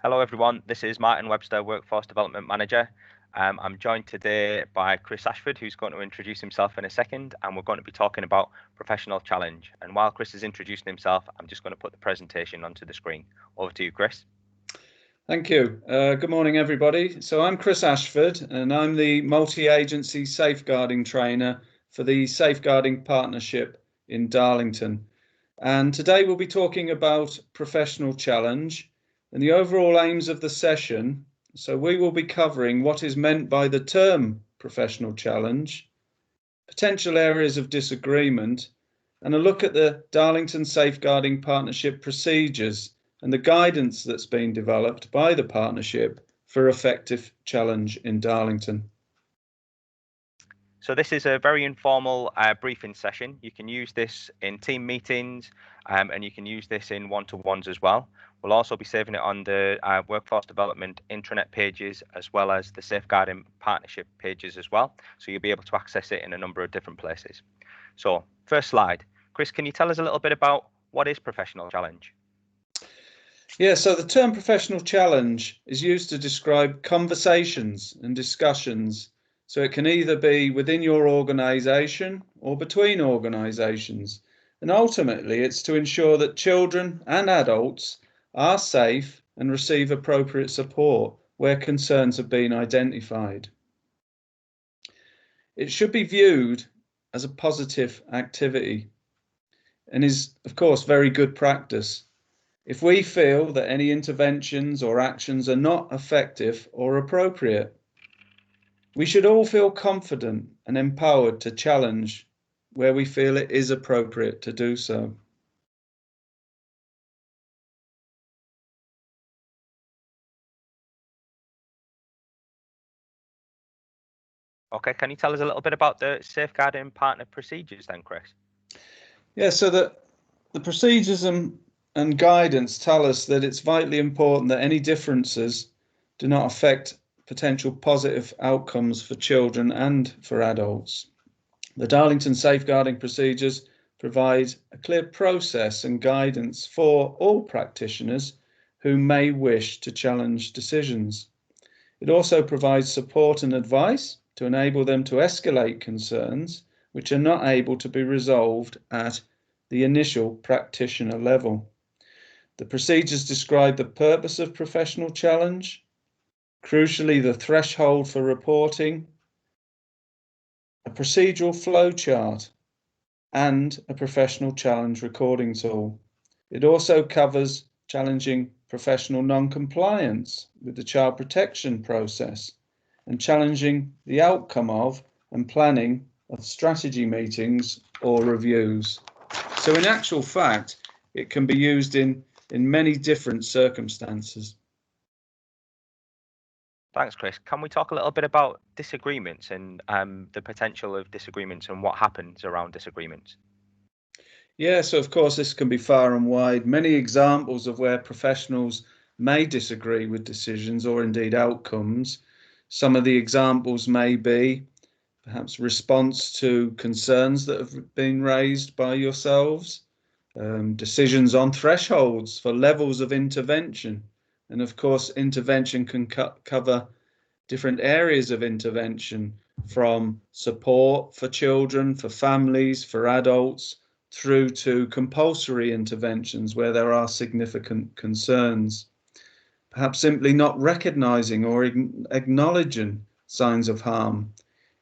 Hello everyone, this is Martin Webster, Workforce Development Manager. I'm joined today by Chris Ashford, who's going to introduce himself in a second, and we're going to be talking about professional challenge. And while Chris is introducing himself, I'm just going to put the presentation onto the screen. Over to you, Chris. Thank you. Good morning, everybody. So I'm Chris Ashford, and I'm the multi-agency safeguarding trainer for the Safeguarding Partnership in Darlington. And today we'll be talking about professional challenge and the overall aims of the session. So we will be covering what is meant by the term professional challenge, potential areas of disagreement, and a look at the Darlington Safeguarding Partnership procedures and the guidance that's been developed by the partnership for effective challenge in Darlington. So this is a very informal briefing session. You can use this in team meetings and you can use this in one-to-ones as well. We'll also be saving it on the Workforce Development intranet pages as well as the Safeguarding Partnership pages as well. So you'll be able to access it in a number of different places. So first slide. Chris, can you tell us a little bit about what is professional challenge? Yeah, so the term professional challenge is used to describe conversations and discussions. So it can either be within your organisation or between organisations. And ultimately, it's to ensure that children and adults are safe and receive appropriate support where concerns have been identified. It should be viewed as a positive activity and is, of course, very good practice. If we feel that any interventions or actions are not effective or appropriate, we should all feel confident and empowered to challenge where we feel it is appropriate to do so. Okay, can you tell us a little bit about the Safeguarding Partner procedures then, Chris? Yeah, so the procedures and guidance tell us that it's vitally important that any differences do not affect potential positive outcomes for children and for adults. The Darlington safeguarding procedures provide a clear process and guidance for all practitioners who may wish to challenge decisions. It also provides support and advice to enable them to escalate concerns which are not able to be resolved at the initial practitioner level. The procedures describe the purpose of professional challenge, crucially the threshold for reporting, a procedural flowchart, and a professional challenge recording tool. It also covers challenging professional non-compliance with the child protection process and challenging the outcome of and planning of strategy meetings or reviews. So in actual fact, it can be used in many different circumstances. Thanks, Chris. Can we talk a little bit about disagreements and the potential of disagreements and what happens around disagreements? Yeah, so of course this can be far and wide. Many examples of where professionals may disagree with decisions or indeed outcomes. Some of the examples may be perhaps response to concerns that have been raised by yourselves, decisions on thresholds for levels of intervention. And of course, intervention can cover different areas of intervention, from support for children, for families, for adults, through to compulsory interventions where there are significant concerns. Perhaps simply not recognising or acknowledging signs of harm,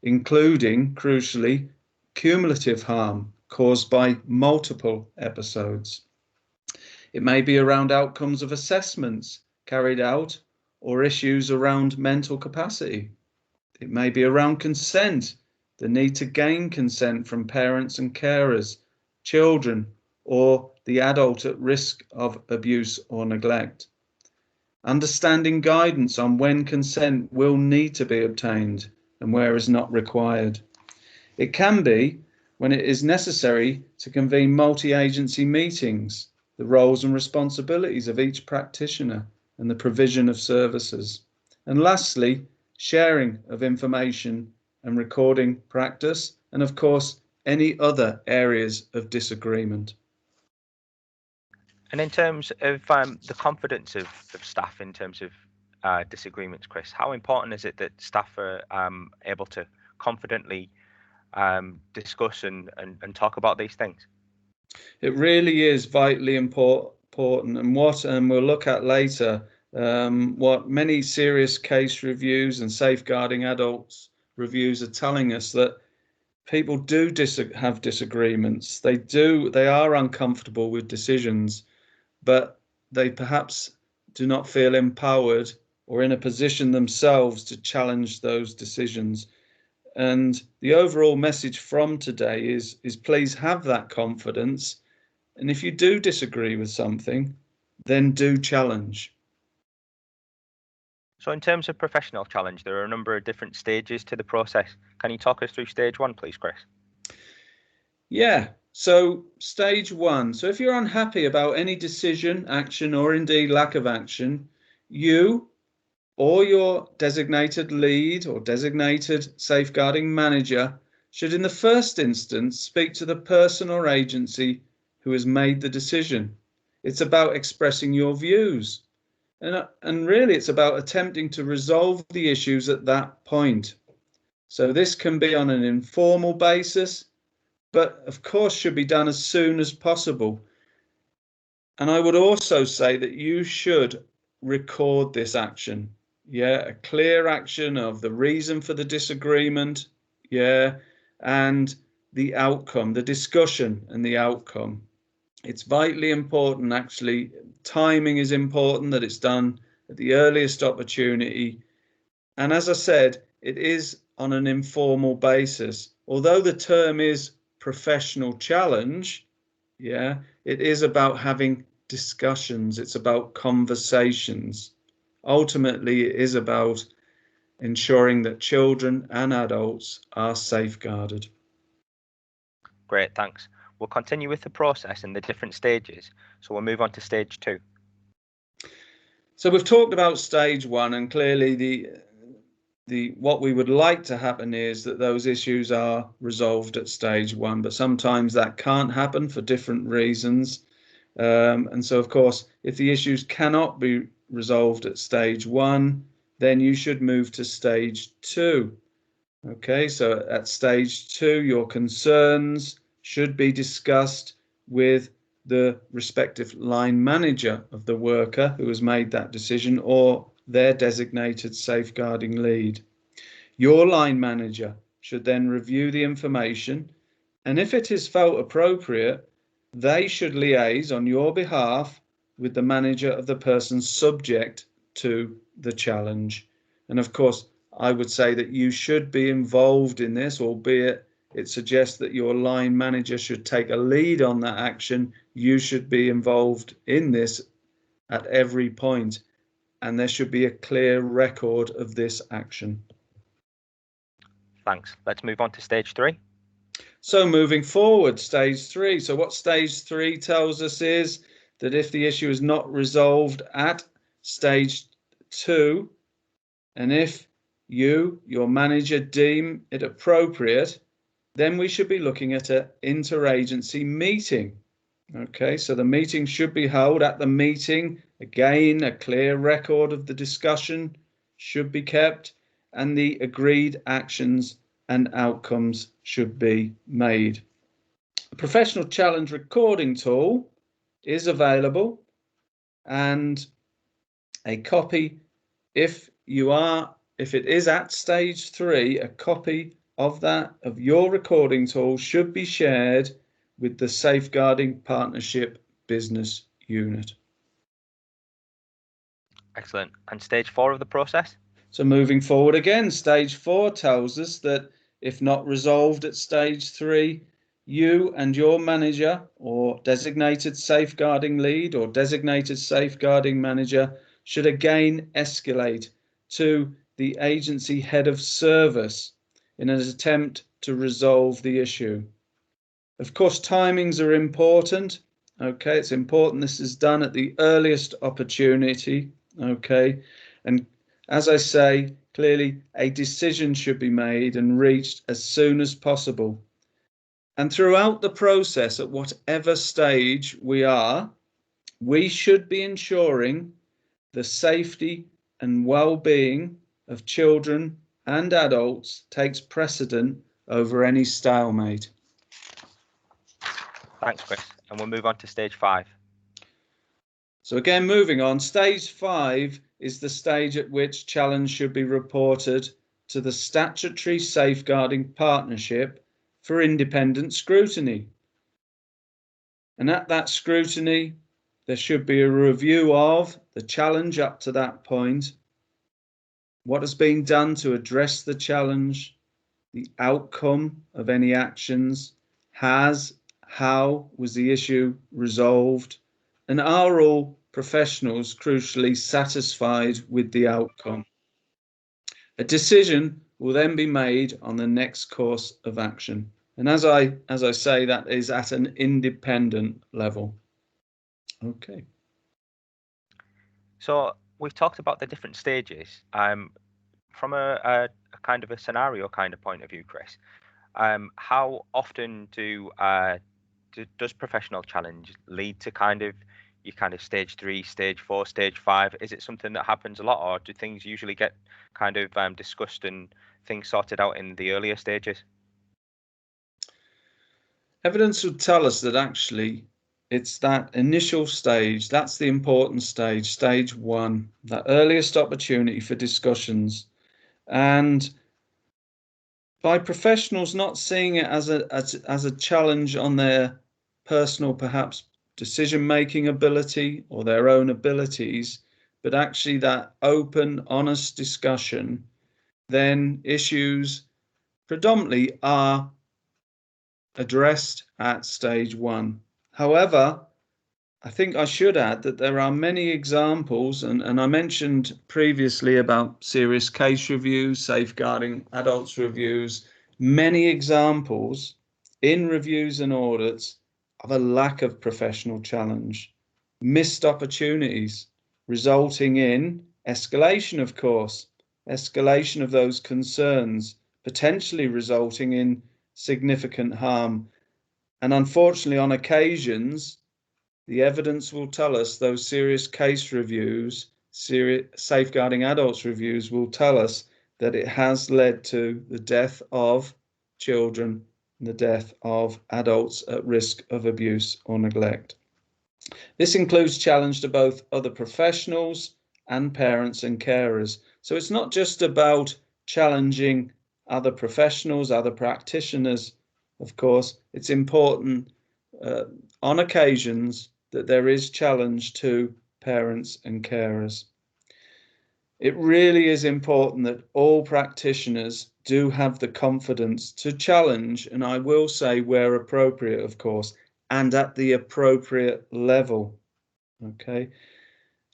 including, crucially, cumulative harm caused by multiple episodes. It may be around outcomes of assessments carried out or issues around mental capacity. It may be around consent, the need to gain consent from parents and carers, children, or the adult at risk of abuse or neglect. Understanding guidance on when consent will need to be obtained and where is not required. It can be when it is necessary to convene multi-agency meetings, the roles and responsibilities of each practitioner and the provision of services. And lastly, sharing of information and recording practice, and of course, any other areas of disagreement. And in terms of the confidence of staff in terms of disagreements, Chris, how important is it that staff are able to confidently discuss and talk about these things? It really is vitally important, and what we'll look at later, what many serious case reviews and safeguarding adults reviews are telling us, that people do have disagreements. They are uncomfortable with decisions, but they perhaps do not feel empowered or in a position themselves to challenge those decisions. And the overall message from today is please have that confidence. And if you do disagree with something, then do challenge. So in terms of professional challenge, there are a number of different stages to the process. Can you talk us through stage one, please, Chris? Yeah. So stage one. So if you're unhappy about any decision, action, or indeed lack of action, you or your designated lead or designated safeguarding manager should in the first instance speak to the person or agency who has made the decision. It's about expressing your views. And really, it's about attempting to resolve the issues at that point. So this can be on an informal basis, but of course should be done as soon as possible. And I would also say that you should record this action. Yeah, a clear action of the reason for the disagreement. Yeah, and the outcome, the discussion and the outcome. It's vitally important, actually. Timing is important, that it's done at the earliest opportunity. And as I said, it is on an informal basis. Although the term is professional challenge, yeah, it is about having discussions. It's about conversations. Ultimately, it is about ensuring that children and adults are safeguarded. Great, thanks. We'll continue with the process and the different stages. So we'll move on to stage two. So we've talked about stage one, and clearly what we would like to happen is that those issues are resolved at stage one, but sometimes that can't happen for different reasons. And so, of course, if the issues cannot be resolved at stage one, then you should move to stage two. Okay, so at stage two, your concerns should be discussed with the respective line manager of the worker who has made that decision, or their designated safeguarding lead. Your line manager should then review the information, and if it is felt appropriate, they should liaise on your behalf with the manager of the person subject to the challenge. And of course, I would say that you should be involved in this, albeit it suggests that your line manager should take a lead on that action. You should be involved in this at every point, and there should be a clear record of this action. Thanks. Let's move on to stage three. So moving forward, stage three. So what stage three tells us is that if the issue is not resolved at stage two, and if you, your manager, deem it appropriate, then we should be looking at an interagency meeting. Okay, so the meeting should be held. At the meeting, again, a clear record of the discussion should be kept, and the agreed actions and outcomes should be made. A professional challenge recording tool is available, and a copy, if it is at stage three, a copy of your recording tool should be shared with the Safeguarding Partnership Business Unit. Excellent. And stage four of the process? So moving forward again, stage four tells us that if not resolved at stage three, you and your manager or designated safeguarding lead or designated safeguarding manager should again escalate to the agency head of service in an attempt to resolve the issue. Of course, timings are important. Okay, it's important this is done at the earliest opportunity. Okay, and as I say, clearly a decision should be made and reached as soon as possible. And throughout the process, at whatever stage we are, We should be ensuring the safety and well-being of children and adults takes precedent over any stalemate. Thanks, Chris. And we'll move on to stage 5. So again, moving on, stage 5 is the stage at which challenge should be reported to the statutory safeguarding partnership for independent scrutiny. And at that scrutiny, there should be a review of the challenge up to that point, what has been done to address the challenge, the outcome of any actions, how was the issue resolved, and are all professionals crucially satisfied with the outcome. A decision will then be made on the next course of action. And as I say, that is at an independent level. Okay. So we've talked about the different stages. From a kind of a scenario kind of point of view, Chris, how often does professional challenge lead to kind of stage 3, stage 4, stage 5? Is it something that happens a lot, or do things usually get kind of discussed and things sorted out in the earlier stages? Evidence would tell us that actually it's that initial stage, that's the important stage, stage 1, that earliest opportunity for discussions. And by professionals not seeing it as a challenge on their personal, perhaps, decision-making ability or their own abilities, but actually that open, honest discussion, then issues predominantly are addressed at stage 1. However, I think I should add that there are many examples, and I mentioned previously about serious case reviews, safeguarding adults reviews, many examples in reviews and audits of a lack of professional challenge, missed opportunities, resulting in escalation, of course, escalation of those concerns, potentially resulting in significant harm. And unfortunately, on occasions, the evidence will tell us those serious case reviews, safeguarding adults reviews will tell us that it has led to the death of children and the death of adults at risk of abuse or neglect. This includes challenge to both other professionals and parents and carers. So it's not just about challenging other professionals, other practitioners. Of course, it's important on occasions that there is challenge to parents and carers. It really is important that all practitioners do have the confidence to challenge, and I will say where appropriate, of course, and at the appropriate level. Okay.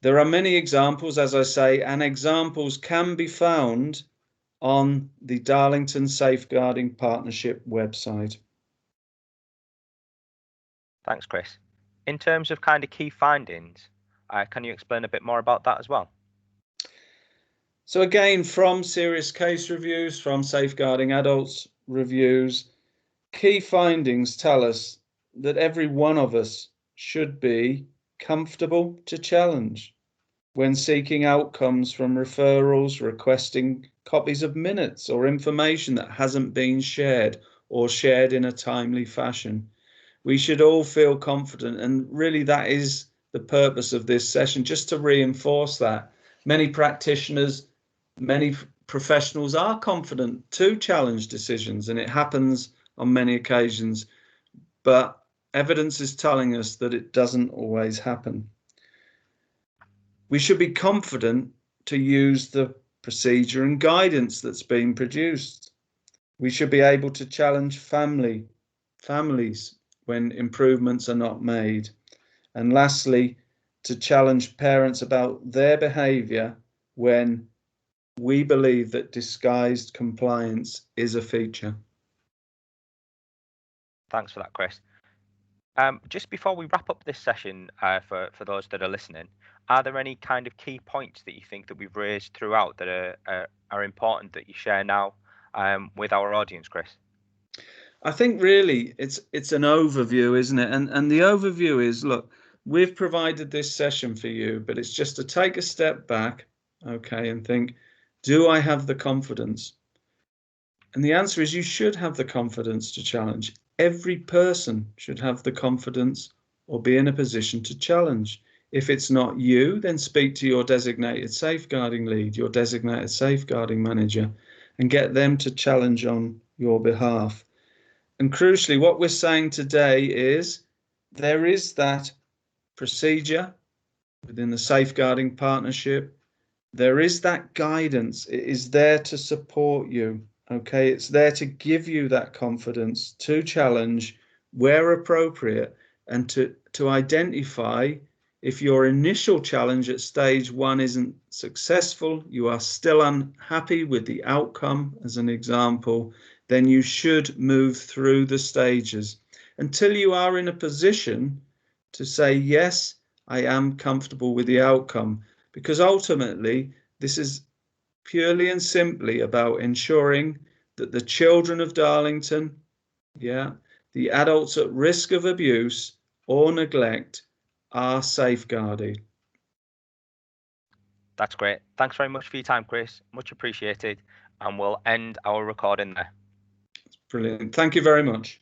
There are many examples, as I say, and examples can be found on the Darlington Safeguarding Partnership website. Thanks, Chris. In terms of kind of key findings, can you explain a bit more about that as well? So again, from serious case reviews, from safeguarding adults reviews, key findings tell us that every one of us should be comfortable to challenge when seeking outcomes from referrals, requesting copies of minutes or information that hasn't been shared or shared in a timely fashion. We should all feel confident, and really that is the purpose of this session, just to reinforce that. Many practitioners, many professionals are confident to challenge decisions, and it happens on many occasions, but evidence is telling us that it doesn't always happen. We should be confident to use the procedure and guidance that's been produced. We should be able to challenge families when improvements are not made. And lastly, to challenge parents about their behaviour when we believe that disguised compliance is a feature. Thanks for that, Chris. Just before we wrap up this session, for those that are listening, are there any kind of key points that you think that we've raised throughout that are important that you share now with our audience, Chris? I think really it's an overview, isn't it? And the overview is, look, we've provided this session for you, but it's just to take a step back, okay, and think, do I have the confidence? And the answer is you should have the confidence to challenge. Every person should have the confidence or be in a position to challenge. If it's not you, then speak to your designated safeguarding lead, your designated safeguarding manager, and get them to challenge on your behalf. And crucially, what we're saying today is there is that procedure within the safeguarding partnership. There is that guidance. It is there to support you. Okay, it's there to give you that confidence to challenge where appropriate and to identify if your initial challenge at stage one isn't successful, you are still unhappy with the outcome, as an example, then you should move through the stages until you are in a position to say, yes, I am comfortable with the outcome, because ultimately this is purely and simply about ensuring that the children of Darlington, the adults at risk of abuse or neglect, are safeguarded. That's great. Thanks very much for your time, Chris. Much appreciated. And we'll end our recording there. Brilliant. Thank you very much.